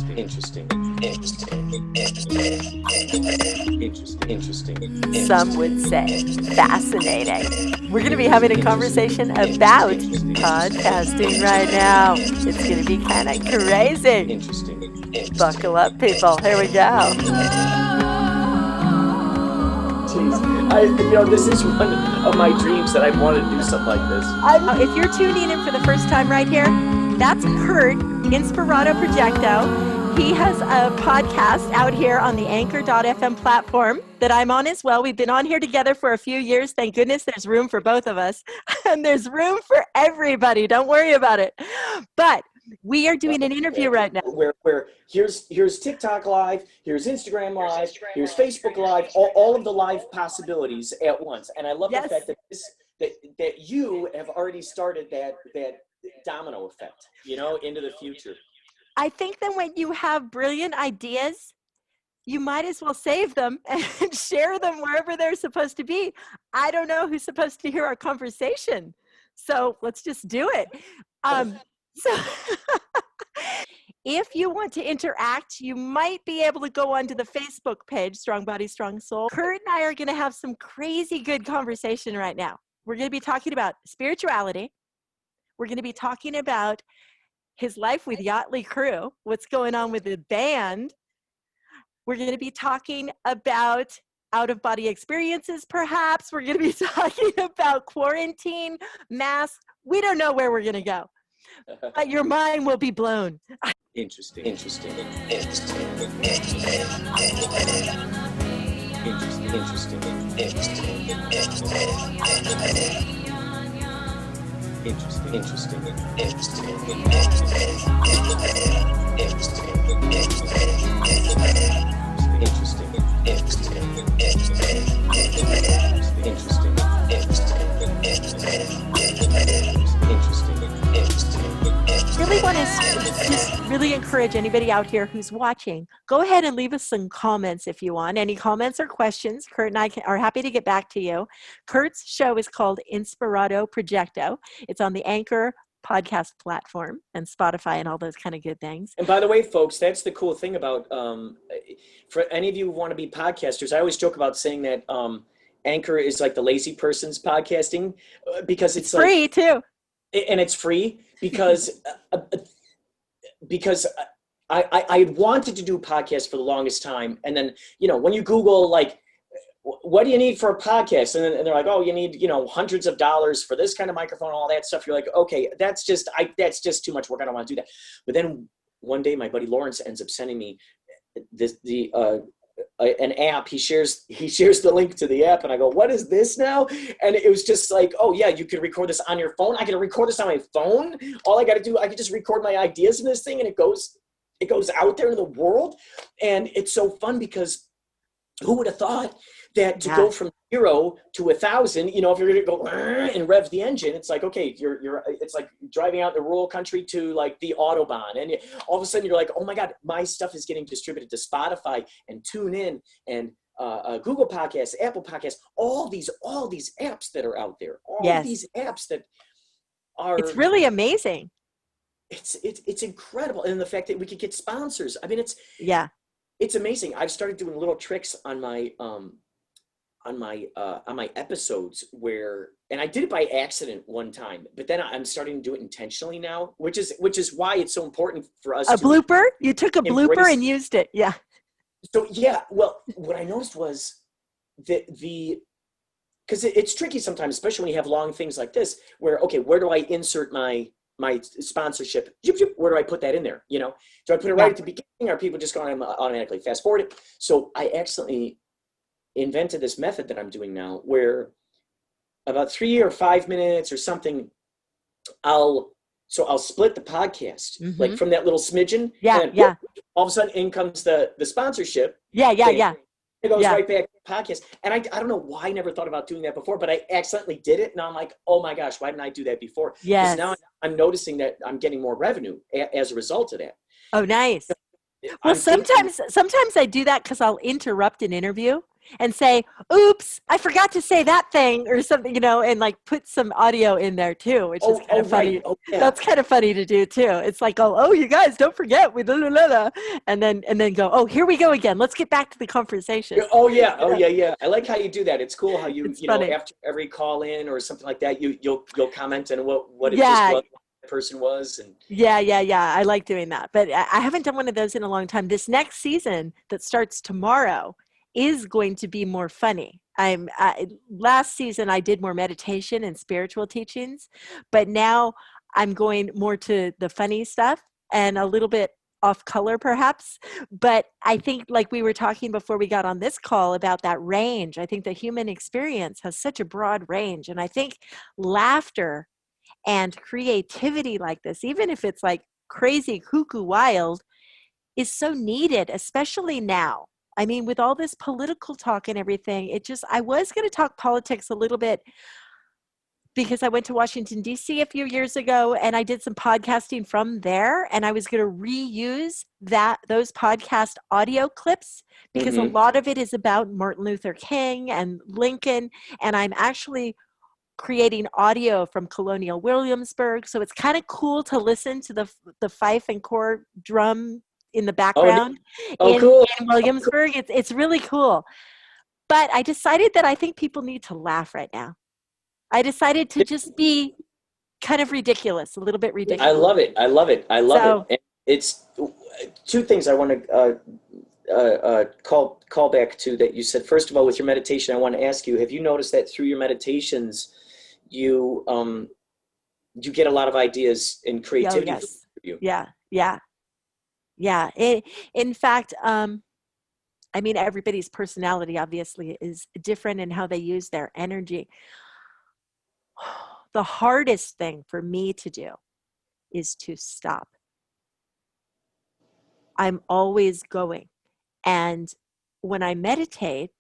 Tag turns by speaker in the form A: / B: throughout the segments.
A: Some would say fascinating. We're going to be having a conversation about podcasting right now. It's going to be kind of crazy. Buckle up, people. Here we go.
B: Jeez. This is one of my dreams that I wanted to do something like this.
A: If you're tuning in for the first time right here, that's Curt, INSPIRADO PROJECTO. He has a podcast out here on the Anchor.fm platform that I'm on as well. We've been on here together for a few years. Thank goodness there's room for both of us. And there's room for everybody. Don't worry about it. But we are doing an interview right now.
B: Where here's TikTok Live, here's Instagram Live, here's Facebook Live, all of the live possibilities at once. And I love the fact that you have already started that domino effect, into the future.
A: I think that when you have brilliant ideas, you might as well save them and share them wherever they're supposed to be. I don't know who's supposed to hear our conversation, so let's just do it. So if you want to interact, you might be able to go onto the Facebook page, Strong Body, Strong Soul. Curt and I are going to have some crazy good conversation right now. We're going to be talking about spirituality. We're going to be talking about his life with Yachtley Crew, what's going on with the band. We're going to be talking about out-of-body experiences, perhaps. We're going to be talking about quarantine, masks. We don't know where we're going to go, but your mind will be blown.
B: Interesting.
A: Really want to just really encourage anybody out here who's watching, go ahead and leave us some comments if you want. Any comments or questions, Curt and I are happy to get back to you. Curt's show is called INSPIRADO PROJECTO. It's on the Anchor podcast platform and Spotify and all those kind of good things.
B: And by the way, folks, that's the cool thing about, for any of you who want to be podcasters, I always joke about saying that Anchor is like the lazy person's podcasting because it's
A: free
B: like,
A: too.
B: And it's free because I had wanted to do podcasts for the longest time. And then, when you Google, like, what do you need for a podcast? And they're like, oh, you need, hundreds of dollars for this kind of microphone, all that stuff. You're like, okay, that's just too much work. I don't want to do that. But then one day my buddy Lawrence ends up sending me an app. He shares the link to the app and I go, what is this now? And it was just like, oh yeah, you can record this on your phone. I can record this on my phone. All I got to do, I can just record my ideas in this thing and it goes out there in the world. And it's so fun because who would have thought that to go from 0 to 1,000, if you're going to go and rev the engine, it's like, okay, it's like driving out in the rural country to like the Autobahn. And all of a sudden you're like, oh my God, my stuff is getting distributed to Spotify and TuneIn and Google Podcasts, Apple Podcasts, all these apps that are out there, these apps that are.
A: It's really amazing.
B: It's incredible. And the fact that we could get sponsors. I mean, it's amazing. I've started doing little tricks on my episodes and I did it by accident one time, but then I'm starting to do it intentionally now, which is why it's so important for us.
A: Blooper? You took a blooper and used it. Yeah.
B: So yeah, well, what I noticed was that because it's tricky sometimes, especially when you have long things like this, where, okay, where do I insert my sponsorship? Where do I put that in there? Do I put it right at the beginning or are people just going to automatically fast forward it? So I accidentally invented this method that I'm doing now where about 3 or 5 minutes or something, I'll split the podcast, like from that little smidgen.
A: Yeah.
B: All of a sudden in comes the sponsorship.
A: Yeah.
B: It goes right back to the podcast. And I don't know why I never thought about doing that before, but I accidentally did it. And I'm like, oh my gosh, why didn't I do that before?
A: Yes.
B: Because now I'm noticing that I'm getting more revenue as a result of that.
A: Oh, nice. Well, sometimes I do that because I'll interrupt an interview and say, oops, I forgot to say that thing or something, and like put some audio in there too, which is kind of funny.
B: Right. Oh, yeah.
A: That's kind of funny to do too. It's like, oh, you guys don't forget we and then go, oh, here we go again. Let's get back to the conversation.
B: Oh yeah. Oh yeah. I like how you do that. It's cool how
A: It's funny.
B: after every call in or something like that, you'll comment on what it just was, what the person was, and
A: Yeah. I like doing that, but I haven't done one of those in a long time. This next season that starts tomorrow is going to be more funny. Last season I did more meditation and spiritual teachings, but now I'm going more to the funny stuff and a little bit off color perhaps. But I think, like we were talking before we got on this call about that range, I think the human experience has such a broad range. And I think laughter and creativity like this, even if it's like crazy, cuckoo, wild, is so needed, especially now. I mean, with all this political talk and everything, I was going to talk politics a little bit because I went to Washington, D.C. a few years ago and I did some podcasting from there. And I was going to reuse those podcast audio clips because a lot of it is about Martin Luther King and Lincoln. And I'm actually creating audio from Colonial Williamsburg. So it's kind of cool to listen to the fife and core drum in the background
B: cool.
A: in Williamsburg. It's really cool. But I decided that I think people need to laugh right now. I decided to just be kind of ridiculous, a little bit ridiculous.
B: I love it. And it's two things I want to call back to that you said. First of all, with your meditation, I want to ask you, have you noticed that through your meditations, you get a lot of ideas and creativity?
A: Oh, yes. For you? Yeah. In fact, I mean, everybody's personality obviously is different in how they use their energy. The hardest thing for me to do is to stop. I'm always going. And when I meditate,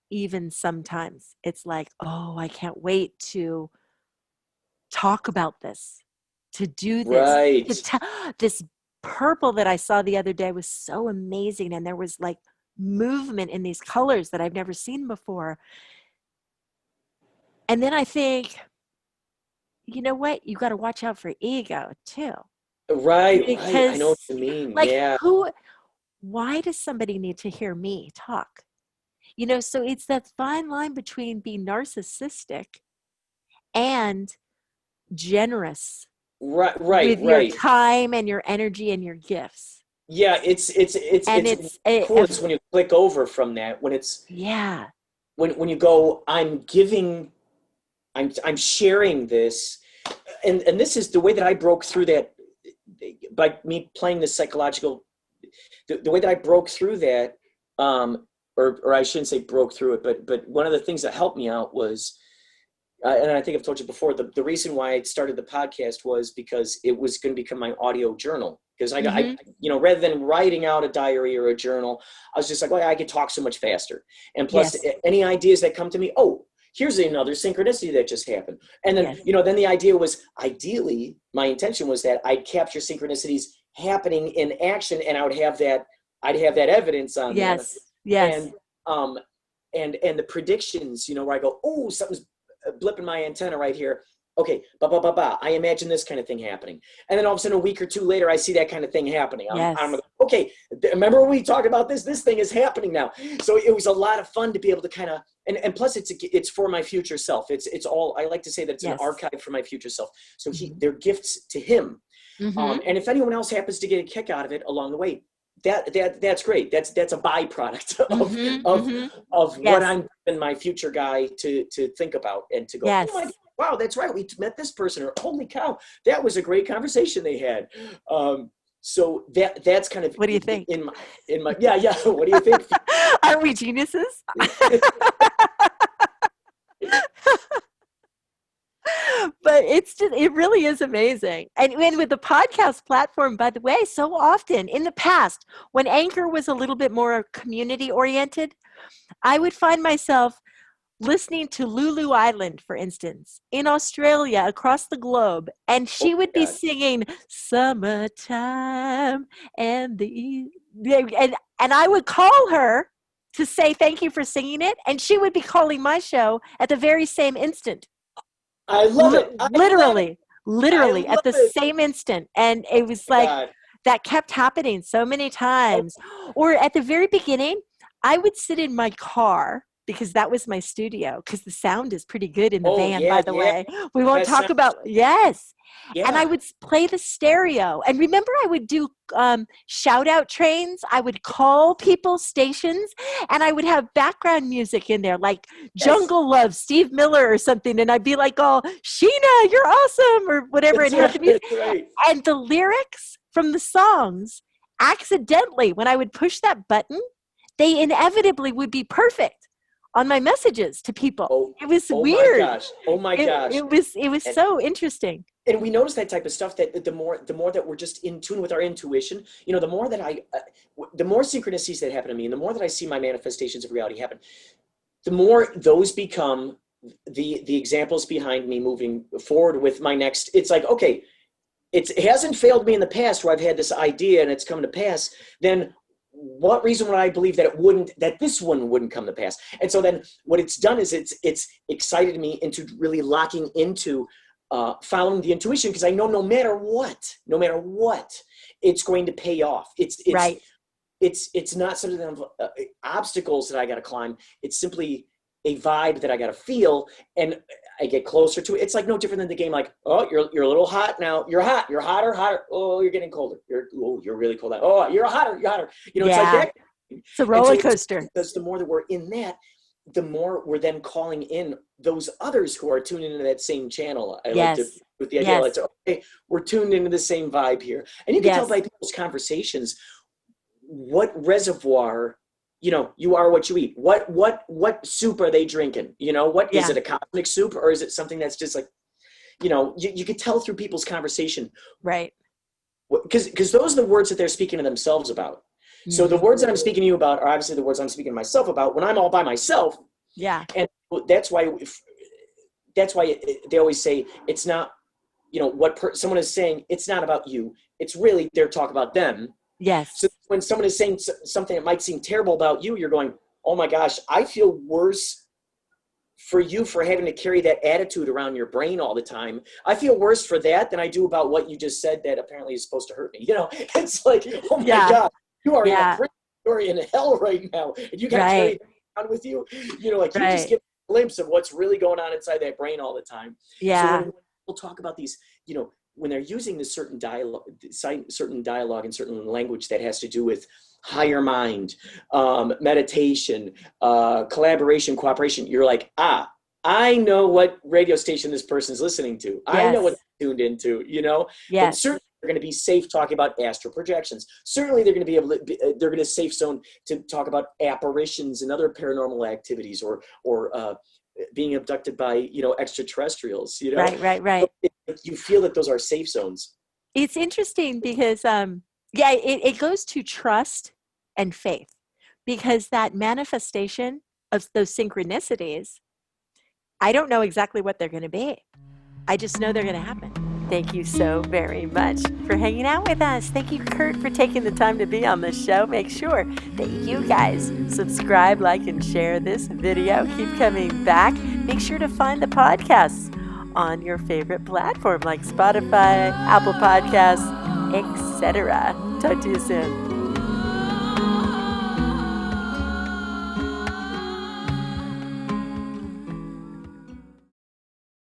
A: even sometimes it's like, oh, I can't wait to talk about this, to do this.
B: Right.
A: This purple that I saw the other day was so amazing. And there was like movement in these colors that I've never seen before. And then I think, you know what? You got to watch out for ego too.
B: Right. I know what you mean.
A: Like,
B: yeah.
A: Why does somebody need to hear me talk? So it's that fine line between being narcissistic and generous.
B: Right.
A: With your time and your energy and your gifts.
B: Yeah, it's cool. It's when you click over from that, when it's when you go, I'm sharing this, and this is the way that I broke through that by me playing the psychological. The way that I broke through that, or I shouldn't say broke through it, but one of the things that helped me out was, and I think I've told you before, the reason why I started the podcast was because it was going to become my audio journal. Because I rather than writing out a diary or a journal, I was just like, I could talk so much faster. And plus, any ideas that come to me, here's another synchronicity that just happened. And then, then the idea was, ideally, my intention was that I'd capture synchronicities happening in action, and I'd have that evidence on them.
A: Yes.
B: And the predictions, where I go, something's blipping my antenna right here. Okay, I imagine this kind of thing happening. And then all of a sudden, a week or two later, I see that kind of thing happening. I'm okay, remember we talked about this? This thing is happening now. So it was a lot of fun to be able to kind of, and plus it's for my future self. It's all, I like to say that it's an archive for my future self. So they're gifts to him. And if anyone else happens to get a kick out of it along the way, that's great. That's a byproduct of what I'm in my future guy to think about and to go, oh my God, wow, that's right. We met this person, or holy cow, that was a great conversation they had. So that's kind of,
A: what do you think?
B: In my yeah. What do you think?
A: Aren't we geniuses? But it really is amazing. And with the podcast platform, by the way, so often in the past, when Anchor was a little bit more community oriented, I would find myself listening to Lulu Island, for instance, in Australia, across the globe, and she would be singing "Summertime" and I would call her to say thank you for singing it, and she would be calling my show at the very same instant.
B: I love it.
A: Literally at the same instant. And it was like, that kept happening so many times. Or at the very beginning, I would sit in my car, because that was my studio, because the sound is pretty good in the van, by the way. We won't talk about, yes. Yeah. And I would play the stereo. And remember, I would do shout out trains. I would call people stations, and I would have background music in there, like Jungle Love, Steve Miller or something. And I'd be like, oh, Sheena, you're awesome, or whatever it had to be. Right. And the lyrics from the songs, accidentally, when I would push that button, they inevitably would be perfect on my messages to people. It was weird.
B: Oh my gosh.
A: It was so interesting.
B: And we notice that type of stuff, that the more that we're just in tune with our intuition, the more that the more synchronicities that happen to me, and the more that I see my manifestations of reality happen, the more those become the examples behind me moving forward with my next. It's like, okay, it hasn't failed me in the past where I've had this idea and it's come to pass. Then what reason would I believe that this one wouldn't come to pass? And so then what it's done is it's excited me into really locking into following the intuition, because I know no matter what, it's going to pay off. It's right. It's not something of obstacles that I got to climb. It's simply a vibe that I got to feel, and I get closer to it. It's like no different than the game. Like, oh, you're a little hot now. You're hot. You're hotter. Oh, you're getting colder. You're really cold. Oh, you're hotter. It's like that.
A: It's a roller coaster.
B: Because the more that we're in that, the more we're then calling in those others who are tuned into that same channel. Like to, with the idea, like, okay, we're tuned into the same vibe here. And you can tell by people's conversations what reservoir, you are what you eat. What soup are they drinking? What is it, a cosmic soup, or is it something that's just like, you could tell through people's conversation.
A: Right.
B: Because those are the words that they're speaking to themselves about. So the words that I'm speaking to you about are obviously the words I'm speaking to myself about when I'm all by myself.
A: Yeah.
B: And that's why they always say it's not, someone is saying, it's not about you. It's really their talk about them.
A: Yes.
B: So when someone is saying something that might seem terrible about you, you're going, oh my gosh, I feel worse for you for having to carry that attitude around your brain all the time. I feel worse for that than I do about what you just said that apparently is supposed to hurt me. It's like, oh my God. You are in hell right now, and you got to carry that around with you. You just get a glimpse of what's really going on inside that brain all the time.
A: Yeah.
B: So when people talk about these, when they're using this certain dialogue and certain language that has to do with higher mind, meditation, collaboration, cooperation, you're like, I know what radio station this person's listening to. Yes. I know what they're tuned into.
A: Yes.
B: And certainly they're going to be safe talking about astral projections. Certainly they're going to be able to, they're going to safe zone to talk about apparitions and other paranormal activities or being abducted by, extraterrestrials,
A: Right.
B: You feel that those are safe zones.
A: It's interesting because, it goes to trust and faith, because that manifestation of those synchronicities, I don't know exactly what they're going to be. I just know they're going to happen. Thank you so very much for hanging out with us. Thank you, Curt, for taking the time to be on the show. Make sure that you guys subscribe, like, and share this video. Keep coming back. Make sure to find the podcasts on your favorite platform like Spotify, Apple Podcasts, etc. Talk to you soon.